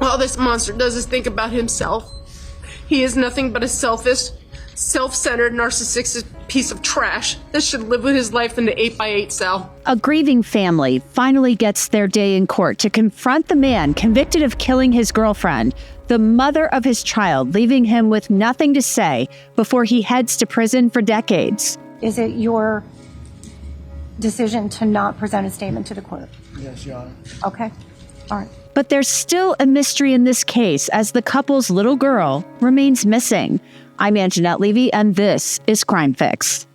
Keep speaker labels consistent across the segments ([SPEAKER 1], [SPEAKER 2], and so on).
[SPEAKER 1] All this monster does is think about himself. He is nothing but a selfish, self-centered, narcissistic piece of trash that should live with his life in the 8x8 cell.
[SPEAKER 2] A grieving family finally gets their day in court to confront the man convicted of killing his girlfriend, the mother of his child, leaving him with nothing to say before he heads to prison for decades.
[SPEAKER 3] Is it your decision to not present a statement to the court?
[SPEAKER 4] Yes, Your Honor.
[SPEAKER 3] Okay. All right.
[SPEAKER 2] But there's still a mystery in this case as the couple's little girl remains missing. I'm Angenette Levy, and this is Crime Fix.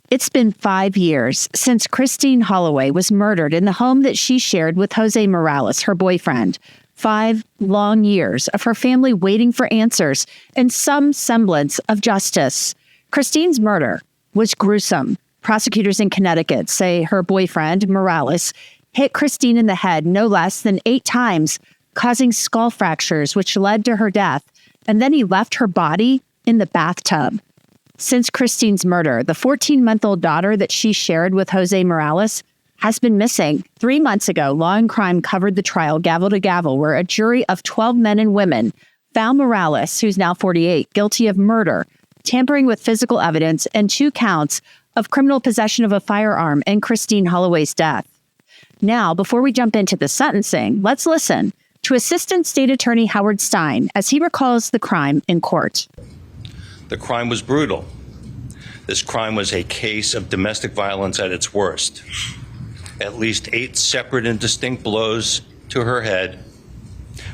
[SPEAKER 2] It's been 5 years since Christine Holloway was murdered in the home that she shared with Jose Morales, her boyfriend. 5 long years of her family waiting for answers and some semblance of justice. Christine's murder was gruesome. Prosecutors in Connecticut say her boyfriend, Morales, hit Christine in the head no less than 8 times, causing skull fractures, which led to her death. And then he left her body in the bathtub. Since Christine's murder, the 14-month-old daughter that she shared with Jose Morales has been missing. 3 months ago, Law&Crime covered the trial gavel to gavel, where a jury of 12 men and women found Morales, who's now 48, guilty of murder, tampering with physical evidence, and 2 counts of criminal possession of a firearm in Christine Holloway's death. Now, before we jump into the sentencing, let's listen to Assistant State Attorney Howard Stein as he recalls the crime in court.
[SPEAKER 5] The crime was brutal. This crime was a case of domestic violence at its worst. At least 8 separate and distinct blows to her head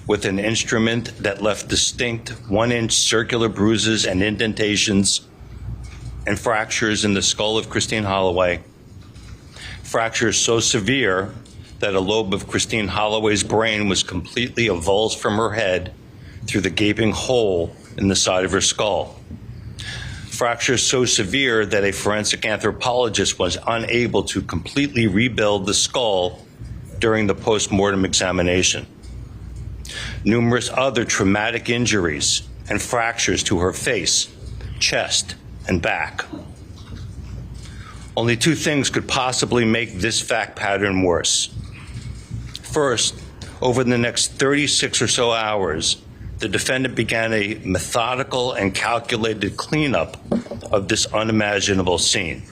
[SPEAKER 5] with an instrument that left distinct 1-inch circular bruises and indentations and fractures in the skull of Christine Holloway. Fractures so severe that a lobe of Christine Holloway's brain was completely avulsed from her head through the gaping hole in the side of her skull. Fractures so severe that a forensic anthropologist was unable to completely rebuild the skull during the post-mortem examination. Numerous other traumatic injuries and fractures to her face, chest, and back. Only 2 things could possibly make this fact pattern worse. First, over the next 36 or so hours, the defendant began a methodical and calculated cleanup of this unimaginable scene.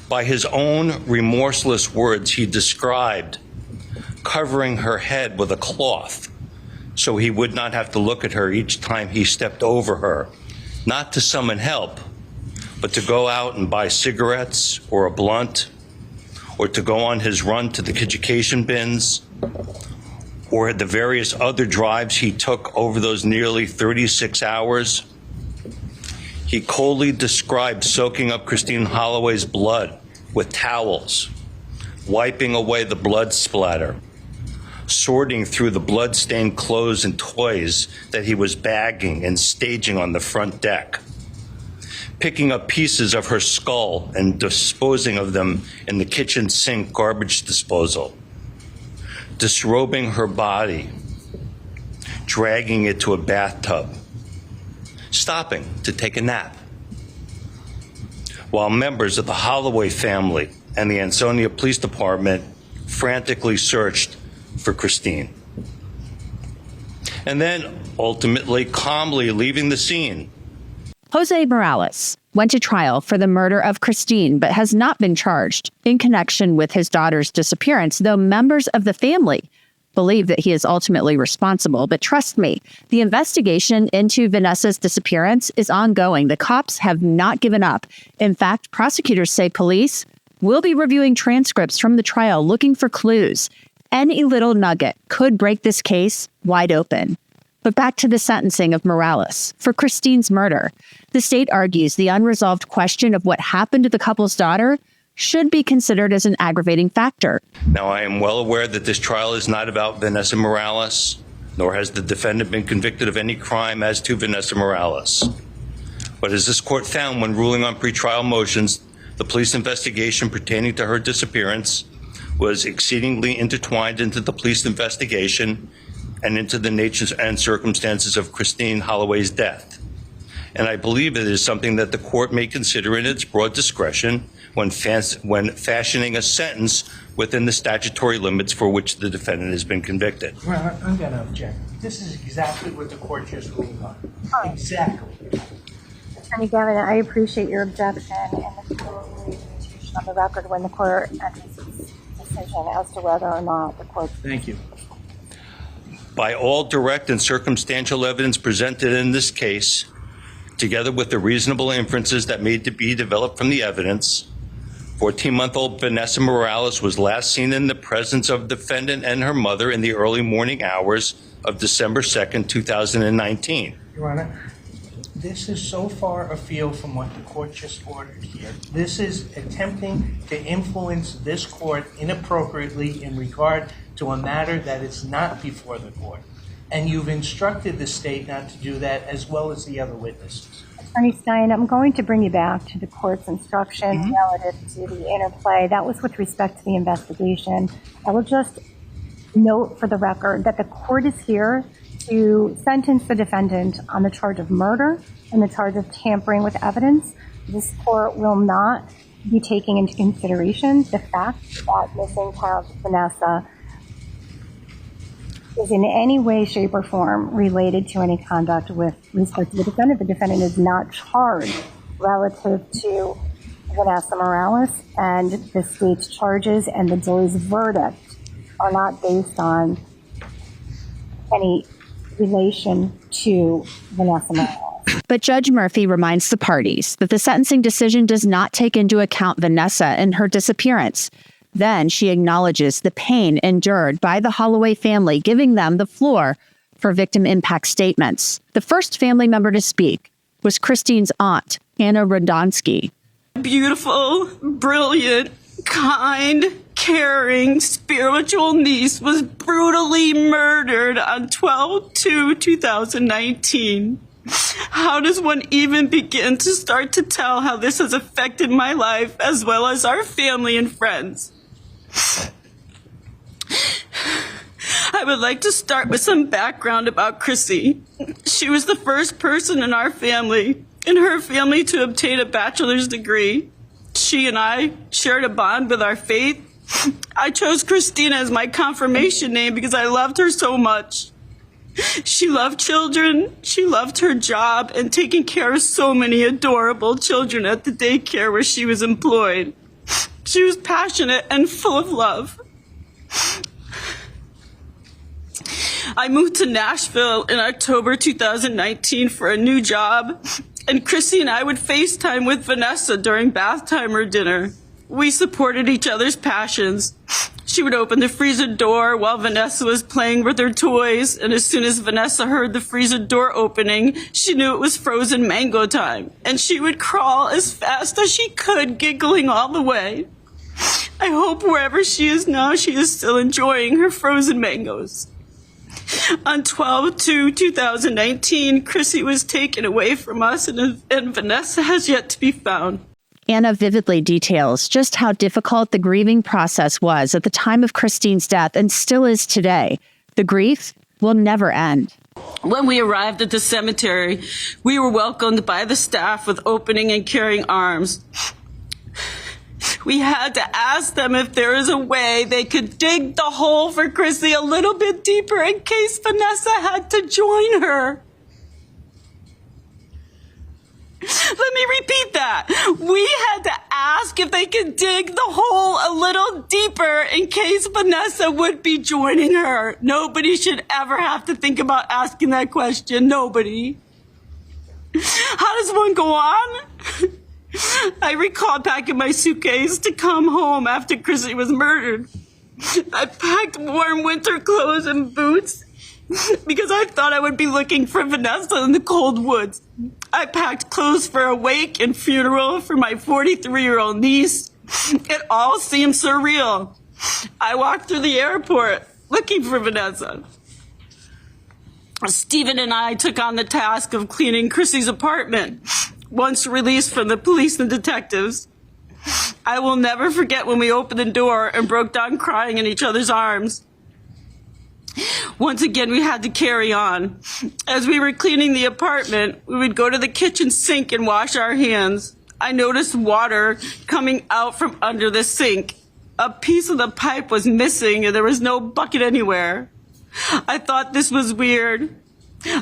[SPEAKER 5] By his own remorseless words, he described covering her head with a cloth so he would not have to look at her each time he stepped over her, not to summon help, but to go out and buy cigarettes or a blunt, or to go on his run to the education bins, or the various other drives he took over those nearly 36 hours. He coldly described soaking up Christine Holloway's blood with towels, wiping away the blood splatter, sorting through the blood-stained clothes and toys that he was bagging and staging on the front deck, picking up pieces of her skull and disposing of them in the kitchen sink garbage disposal, disrobing her body, dragging it to a bathtub, stopping to take a nap. While members of the Holloway family and the Ansonia Police Department frantically searched for Christine. And then, ultimately, calmly leaving the scene.
[SPEAKER 2] Jose Morales went to trial for the murder of Christine, but has not been charged in connection with his daughter's disappearance, though members of the family believe that he is ultimately responsible. But trust me, the investigation into Vanessa's disappearance is ongoing. The cops have not given up. In fact, prosecutors say police will be reviewing transcripts from the trial, looking for clues. Any little nugget could break this case wide open. But back to the sentencing of Morales for Christine's murder. The state argues the unresolved question of what happened to the couple's daughter should be considered as an aggravating factor.
[SPEAKER 5] Now, I am well aware that this trial is not about Vanessa Morales, nor has the defendant been convicted of any crime as to Vanessa Morales. But as this court found when ruling on pretrial motions, the police investigation pertaining to her disappearance was exceedingly intertwined into the police investigation and into the nature and circumstances of Christine Holloway's death. and I believe it is something that the court may consider in its broad discretion when fashioning a sentence within the statutory limits for which the defendant has been convicted.
[SPEAKER 4] Well, I'm going to object. This is exactly what the court just ruled on. Exactly.
[SPEAKER 3] Attorney Gavin, I appreciate your objection and the limitation on the record when the court enters its decision as to whether or not the court.
[SPEAKER 4] Thank you.
[SPEAKER 5] By all direct and circumstantial evidence presented in this case, together with the reasonable inferences that may be developed from the evidence, 14-month-old Vanessa Morales was last seen in the presence of the defendant and her mother in the early morning hours of December 2nd, 2019.
[SPEAKER 4] Your Honor, this is so far afield from what the court just ordered here. This is attempting to influence this court inappropriately in regard to a matter that is not before the court. And you've instructed the state not to do that, as well as the other witnesses.
[SPEAKER 3] Attorney Stein, I'm going to bring you back to the court's instructions relative to the interplay. That was with respect to the investigation. I will just note for the record that the court is here to sentence the defendant on the charge of murder and the charge of tampering with evidence. This court will not be taking into consideration the fact that missing child Vanessa is in any way, shape, or form related to any conduct with respect to the defendant. The defendant is not charged relative to Vanessa Morales, and the state's charges and the jury's verdict are not based on any relation to Vanessa Morales.
[SPEAKER 2] But Judge Murphy reminds the parties that the sentencing decision does not take into account Vanessa and her disappearance. Then she acknowledges the pain endured by the Holloway family, giving them the floor for victim impact statements. The first family member to speak was Christine's aunt, Anna Rodonsky.
[SPEAKER 6] Beautiful, brilliant, kind, caring, spiritual niece was brutally murdered on 12/2/2019. How does one even begin to start to tell how this has affected my life as well as our family and friends? I would like to start with some background about Chrissy. She was the first person in our family, in her family, to obtain a bachelor's degree. She and I shared a bond with our faith. I chose Christina as my confirmation name because I loved her so much. She loved children, she loved her job, and taking care of so many adorable children at the daycare where she was employed. She was passionate and full of love. I moved to Nashville in October 2019 for a new job, and Chrissy and I would FaceTime with Vanessa during bath time or dinner. We supported each other's passions. She would open the freezer door while Vanessa was playing with her toys, and as soon as Vanessa heard the freezer door opening, she knew it was frozen mango time, and she would crawl as fast as she could, giggling all the way. I hope wherever she is now, she is still enjoying her frozen mangoes. On 12/2/2019, Chrissy was taken away from us, and Vanessa has yet to be found.
[SPEAKER 2] Anna vividly details just how difficult the grieving process was at the time of Christine's death and still is today. The grief will never end.
[SPEAKER 6] When we arrived at the cemetery, we were welcomed by the staff with opening and caring arms. We had to ask them if there is a way they could dig the hole for Chrissy a little bit deeper in case Vanessa had to join her. Let me repeat that. We had to ask if they could dig the hole a little deeper in case Vanessa would be joining her. Nobody should ever have to think about asking that question. Nobody. How does one go on? I recall packing my suitcase to come home after Chrissy was murdered. I packed warm winter clothes and boots because I thought I would be looking for Vanessa in the cold woods. I packed clothes for a wake and funeral for my 43-year-old niece. It all seemed surreal. I walked through the airport looking for Vanessa. Stephen and I took on the task of cleaning Chrissy's apartment once released from the police and detectives. I will never forget when we opened the door and broke down crying in each other's arms. Once again, we had to carry on. As we were cleaning the apartment, we would go to the kitchen sink and wash our hands. I noticed water coming out from under the sink. A piece of the pipe was missing and there was no bucket anywhere. I thought this was weird.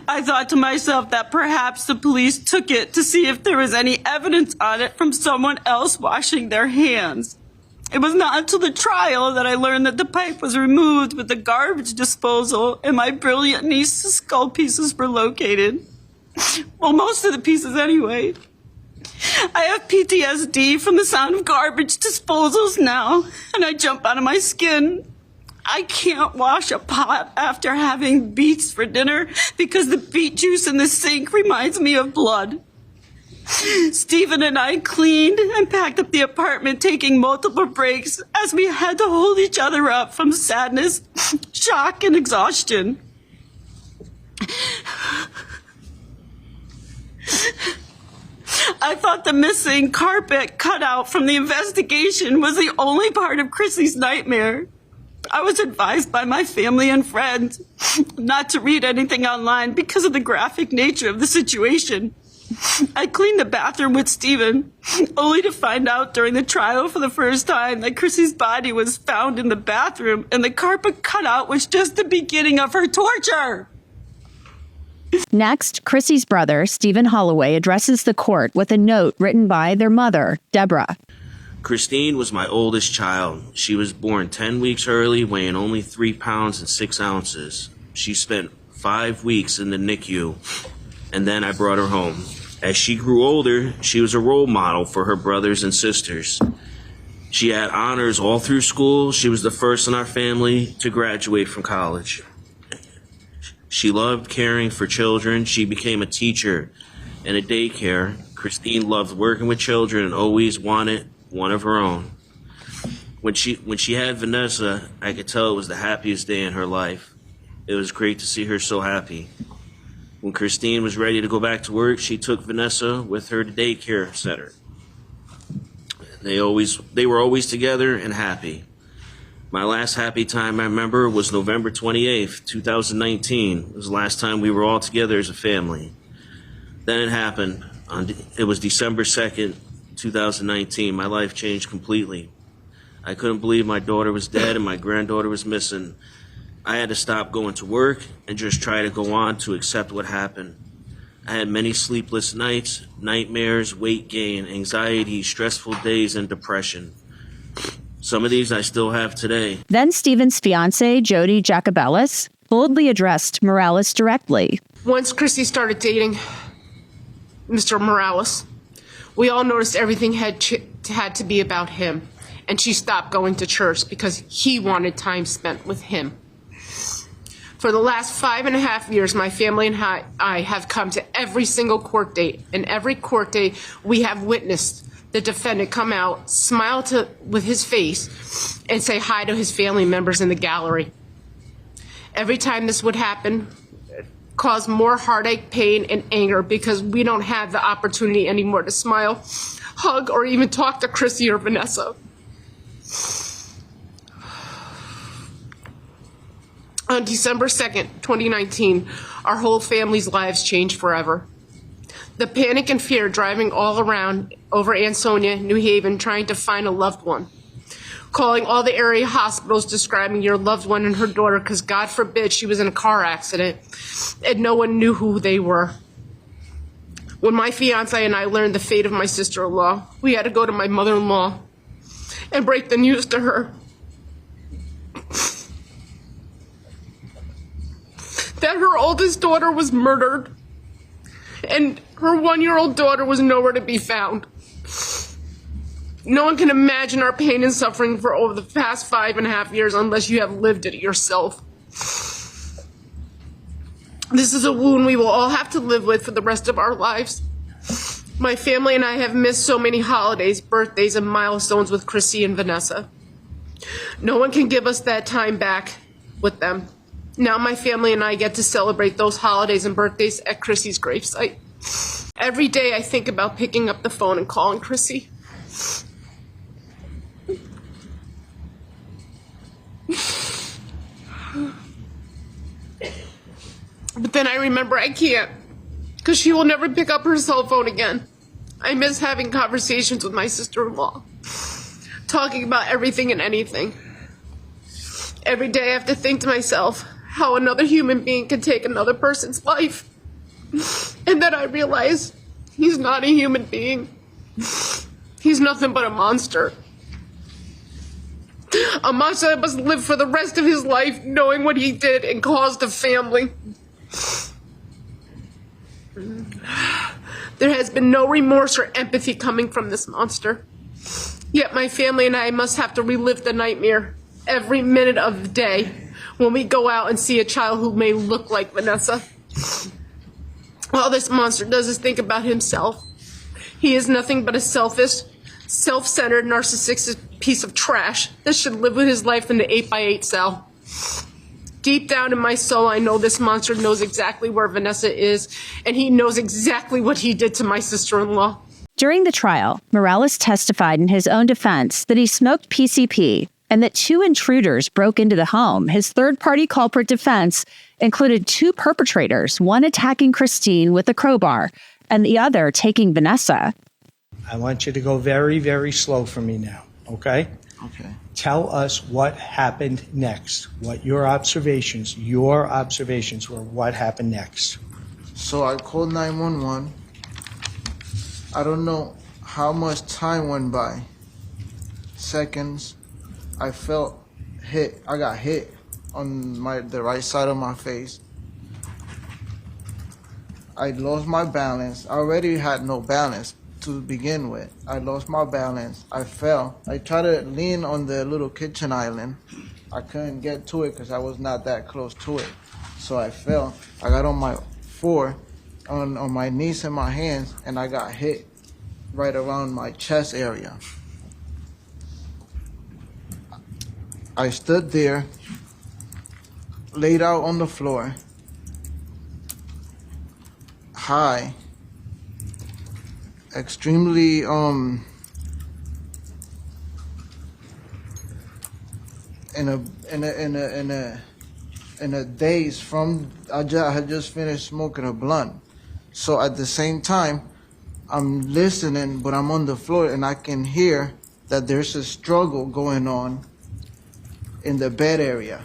[SPEAKER 6] I thought to myself that perhaps the police took it to see if there was any evidence on it from someone else washing their hands. It was not until the trial that I learned that the pipe was removed with the garbage disposal and my brilliant niece's skull pieces were located. Well, most of the pieces anyway. I have PTSD from the sound of garbage disposals now, and I jump out of my skin. I can't wash a pot after having beets for dinner because the beet juice in the sink reminds me of blood. Stephen and I cleaned and packed up the apartment, taking multiple breaks as we had to hold each other up from sadness, shock, and exhaustion. I thought the missing carpet cutout from the investigation was the only part of Chrissy's nightmare. I was advised by my family and friends not to read anything online because of the graphic nature of the situation. I cleaned the bathroom with Stephen, only to find out during the trial for the first time that Chrissy's body was found in the bathroom and the carpet cutout was just the beginning of her torture.
[SPEAKER 2] Next, Chrissy's brother, Stephen Holloway, addresses the court with a note written by their mother, Deborah.
[SPEAKER 7] Christine was my oldest child. She was born 10 weeks early, weighing only 3 pounds and 6 ounces. She spent 5 weeks in the NICU, and then I brought her home. As she grew older, she was a role model for her brothers and sisters. She had honors all through school. She was the first in our family to graduate from college. She loved caring for children. She became a teacher in a daycare. Christine loved working with children and always wanted one of her own. When she had Vanessa, I could tell it was the happiest day in her life. It was great to see her so happy. When Christine was ready to go back to work, she took Vanessa with her to daycare center. They were always together and happy. My last happy time I remember was November 28th, 2019. It was the last time we were all together as a family. Then it happened. It was December 2nd, 2019. My life changed completely. I couldn't believe my daughter was dead and my granddaughter was missing. I had to stop going to work and just try to go on to accept what happened. I had many sleepless nights, nightmares, weight gain, anxiety, stressful days, and depression. Some of these I still have today.
[SPEAKER 2] Then Stephen's fiancée, Jody Jacobellis, boldly addressed Morales directly.
[SPEAKER 1] Once Chrissy started dating Mr. Morales, we all noticed everything had to be about him, and she stopped going to church because he wanted time spent with him. For the last 5.5 years, my family and I have come to every single court date, and every court date we have witnessed the defendant come out, smile with his face, and say hi to his family members in the gallery. Every time this would happen, it caused more heartache, pain, and anger because we don't have the opportunity anymore to smile, hug, or even talk to Chrissy or Vanessa. On December 2nd, 2019, our whole family's lives changed forever. The panic and fear driving all around over Ansonia, New Haven, trying to find a loved one. Calling all the area hospitals describing your loved one and her daughter because God forbid she was in a car accident and no one knew who they were. When my fiance and I learned the fate of my sister-in-law, we had to go to my mother-in-law and break the news to her. That her oldest daughter was murdered and her 1-year-old daughter was nowhere to be found. No one can imagine our pain and suffering for over the past 5.5 years unless you have lived it yourself. This is a wound we will all have to live with for the rest of our lives. My family and I have missed so many holidays, birthdays, and milestones with Chrissy and Vanessa. No one can give us that time back with them. Now my family and I get to celebrate those holidays and birthdays at Chrissy's gravesite. Every day I think about picking up the phone and calling Chrissy. But then I remember I can't, because she will never pick up her cell phone again. I miss having conversations with my sister-in-law, talking about everything and anything. Every day I have to think to myself how another human being can take another person's life. And then I realize he's not a human being. He's nothing but a monster. A monster that must live for the rest of his life knowing what he did and caused the family. There has been no remorse or empathy coming from this monster. Yet my family and I must have to relive the nightmare every minute of the day when we go out and see a child who may look like Vanessa. All this monster does is think about himself. He is nothing but a selfish, self-centered, narcissistic piece of trash that should live with his life in the 8x8 cell. Deep down in my soul, I know this monster knows exactly where Vanessa is, and he knows exactly what he did to my sister-in-law.
[SPEAKER 2] During the trial, Morales testified in his own defense that he smoked PCP and that 2 intruders broke into the home. His third-party culprit defense included 2 perpetrators, one attacking Christine with a crowbar and the other taking Vanessa.
[SPEAKER 4] I want you to go very, very slow for me now, okay?
[SPEAKER 8] Okay.
[SPEAKER 4] Tell us what happened next, what your observations were, what happened next.
[SPEAKER 8] So I called 911. I don't know how much time went by. Seconds. I felt hit. I got hit on the right side of my face. I lost my balance. I already had no balance to begin with. I lost my balance. I fell. I tried to lean on the little kitchen island. I couldn't get to it because I was not that close to it. So I fell. I got on my floor, on my knees and my hands, and I got hit right around my chest area. I stood there, laid out on the floor, high, extremely in a daze from I had just finished smoking a blunt. So at the same time, I'm listening, but I'm on the floor and I can hear that there's a struggle going on in the bed area.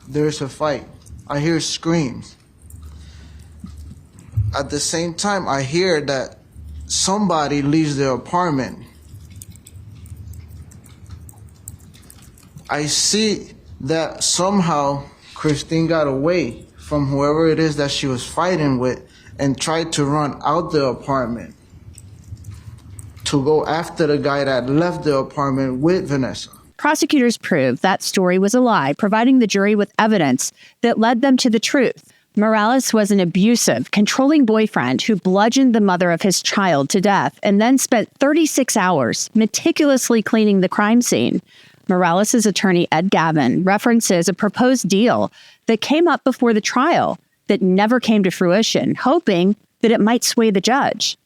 [SPEAKER 8] There's a fight. I hear screams. At the same time, I hear that somebody leaves the apartment. I see that somehow Christine got away from whoever it is that she was fighting with and tried to run out the apartment to go after the guy that left the apartment with Vanessa.
[SPEAKER 2] Prosecutors proved that story was a lie, providing the jury with evidence that led them to the truth. Morales was an abusive, controlling boyfriend who bludgeoned the mother of his child to death and then spent 36 hours meticulously cleaning the crime scene. Morales' attorney, Ed Gavin, references a proposed deal that came up before the trial that never came to fruition, hoping that it might sway the judge.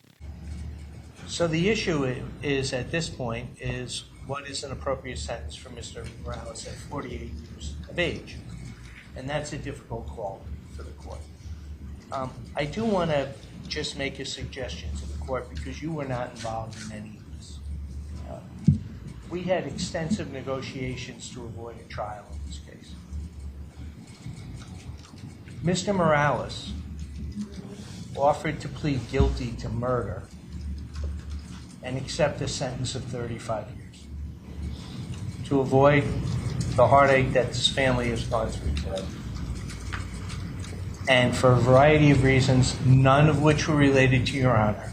[SPEAKER 4] So the issue is, at this point, is what is an appropriate sentence for Mr. Morales at 48 years of age? And that's a difficult call for the court. I do want to just make a suggestion to the court because you were not involved in any of this. We had extensive negotiations to avoid a trial in this case. Mr. Morales offered to plead guilty to murder and accept a sentence of 35 years to avoid the heartache that this family has gone through today. And for a variety of reasons, none of which were related to Your Honor,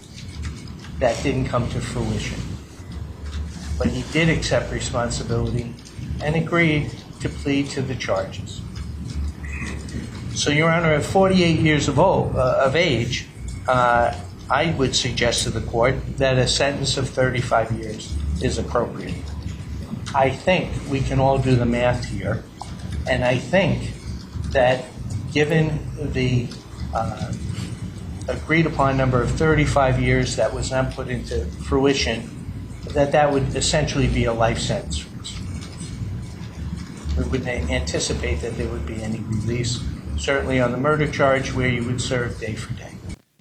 [SPEAKER 4] that didn't come to fruition. But he did accept responsibility and agreed to plead to the charges. So, Your Honor, at 48 years of age, I would suggest to the court that a sentence of 35 years is appropriate. I think we can all do the math here, and I think that given the agreed upon number of 35 years that was not put into fruition, that would essentially be a life sentence for us. we wouldn't anticipate that there would be any release, certainly on the murder charge where you would serve day for day.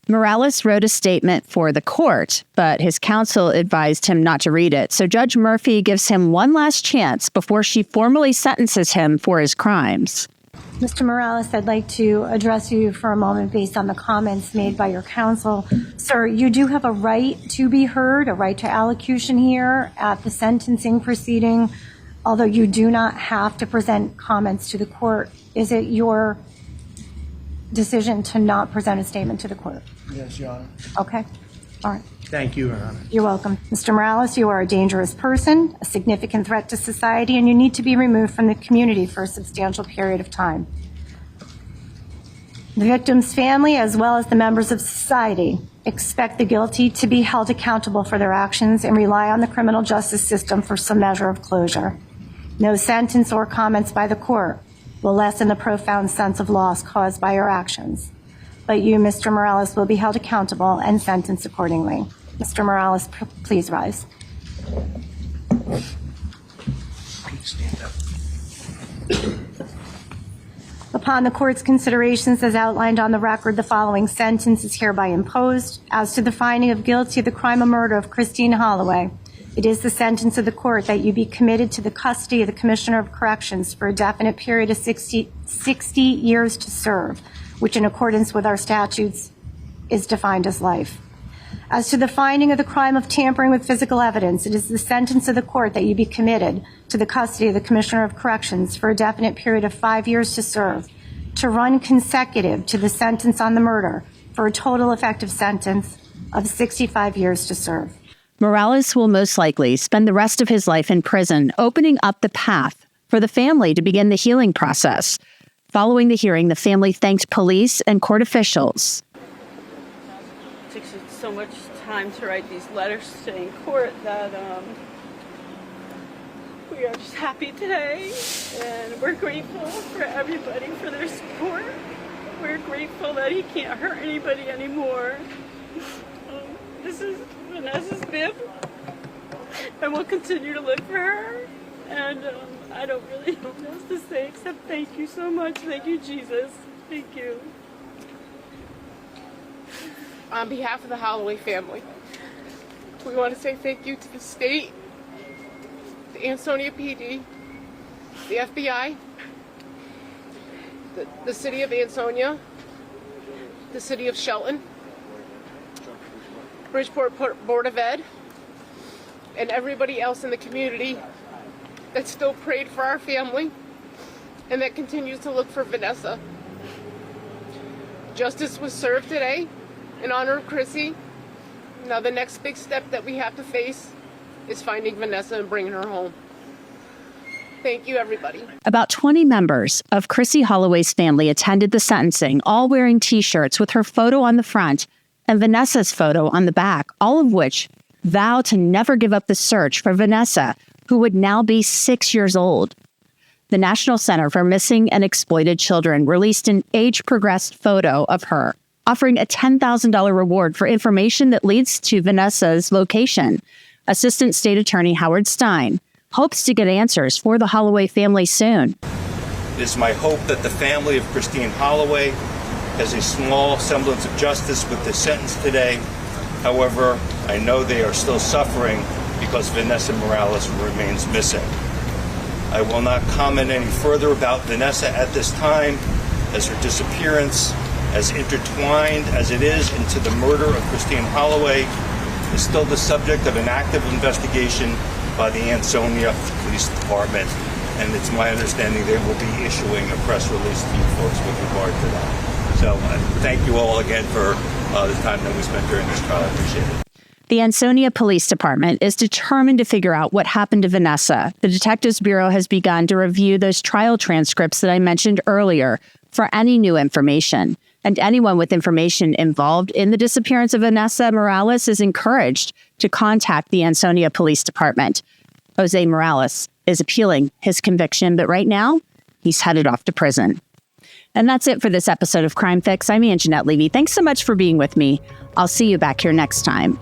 [SPEAKER 2] Morales wrote a statement for the court, but his counsel advised him not to read it. So Judge Murphy gives him one last chance before she formally sentences him for his crimes.
[SPEAKER 3] Mr. Morales, I'd like to address you for a moment based on the comments made by your counsel. Sir, you do have a right to be heard, a right to allocution here at the sentencing proceeding, although you do not have to present comments to the court. Is it your decision to not present a statement to the court?
[SPEAKER 8] Yes, Your Honor.
[SPEAKER 3] Okay. All right.
[SPEAKER 4] Thank you, Your Honor.
[SPEAKER 3] You're welcome. Mr. Morales, you are a dangerous person, a significant threat to society, and you need to be removed from the community for a substantial period of time. The victim's family, as well as the members of society, expect the guilty to be held accountable for their actions and rely on the criminal justice system for some measure of closure. No sentence or comments by the court will lessen the profound sense of loss caused by your actions. But you, Mr. Morales, will be held accountable and sentenced accordingly. Mr. Morales, please rise.
[SPEAKER 4] Stand up.
[SPEAKER 3] Upon the court's considerations as outlined on the record, the following sentence is hereby imposed. As to the finding of guilty of the crime of murder of Christine Holloway, it is the sentence of the court that you be committed to the custody of the Commissioner of Corrections for a definite period of 60 years to serve, which in accordance with our statutes is defined as life. As to the finding of the crime of tampering with physical evidence, it is the sentence of the court that you be committed to the custody of the Commissioner of Corrections for a definite period of 5 years to serve, to run consecutive to the sentence on the murder for a total effective sentence of 65 years to serve.
[SPEAKER 2] Morales will most likely spend the rest of his life in prison, opening up the path for the family to begin the healing process. Following the hearing, the family thanked police and court officials.
[SPEAKER 6] It takes so much time to write these letters today in court that we are just happy today, and we're grateful for everybody for their support. We're grateful that he can't hurt anybody anymore. This is Vanessa's bib, and we'll continue to look for her. And I don't really know what else to say except thank you so much. Thank you, Jesus. Thank you.
[SPEAKER 1] On behalf of the Holloway family, we want to say thank you to the state, the Ansonia PD, the FBI, the city of Ansonia, the city of Shelton, Bridgeport Board of Ed, and everybody else in the community that still prayed for our family and that continues to look for Vanessa. Justice was served today in honor of Chrissy. Now the next big step that we have to face is finding Vanessa and bringing her home. Thank you, everybody.
[SPEAKER 2] About 20 members of Chrissy Holloway's family attended the sentencing, all wearing T-shirts with her photo on the front and Vanessa's photo on the back, all of which vow to never give up the search for Vanessa, who would now be 6 years old. The National Center for Missing and Exploited Children released an age-progressed photo of her, offering a $10,000 reward for information that leads to Vanessa's location. Assistant State Attorney Howard Stein hopes to get answers for the Holloway family soon.
[SPEAKER 5] It is my hope that the family of Christine Holloway has a small semblance of justice with this sentence today. However, I know they are still suffering because Vanessa Morales remains missing. I will not comment any further about Vanessa at this time, as her disappearance, as intertwined as it is into the murder of Christine Holloway, is still the subject of an active investigation by the Ansonia Police Department, and it's my understanding they will be issuing a press release to you folks with regard to that. So thank you all again for the time that we spent during this trial. I appreciate it.
[SPEAKER 2] The Ansonia Police Department is determined to figure out what happened to Vanessa. The Detectives Bureau has begun to review those trial transcripts that I mentioned earlier for any new information. And anyone with information involved in the disappearance of Vanessa Morales is encouraged to contact the Ansonia Police Department. Jose Morales is appealing his conviction, but right now, he's headed off to prison. And that's it for this episode of Crime Fix. I'm Angenette Levy. Thanks so much for being with me. I'll see you back here next time.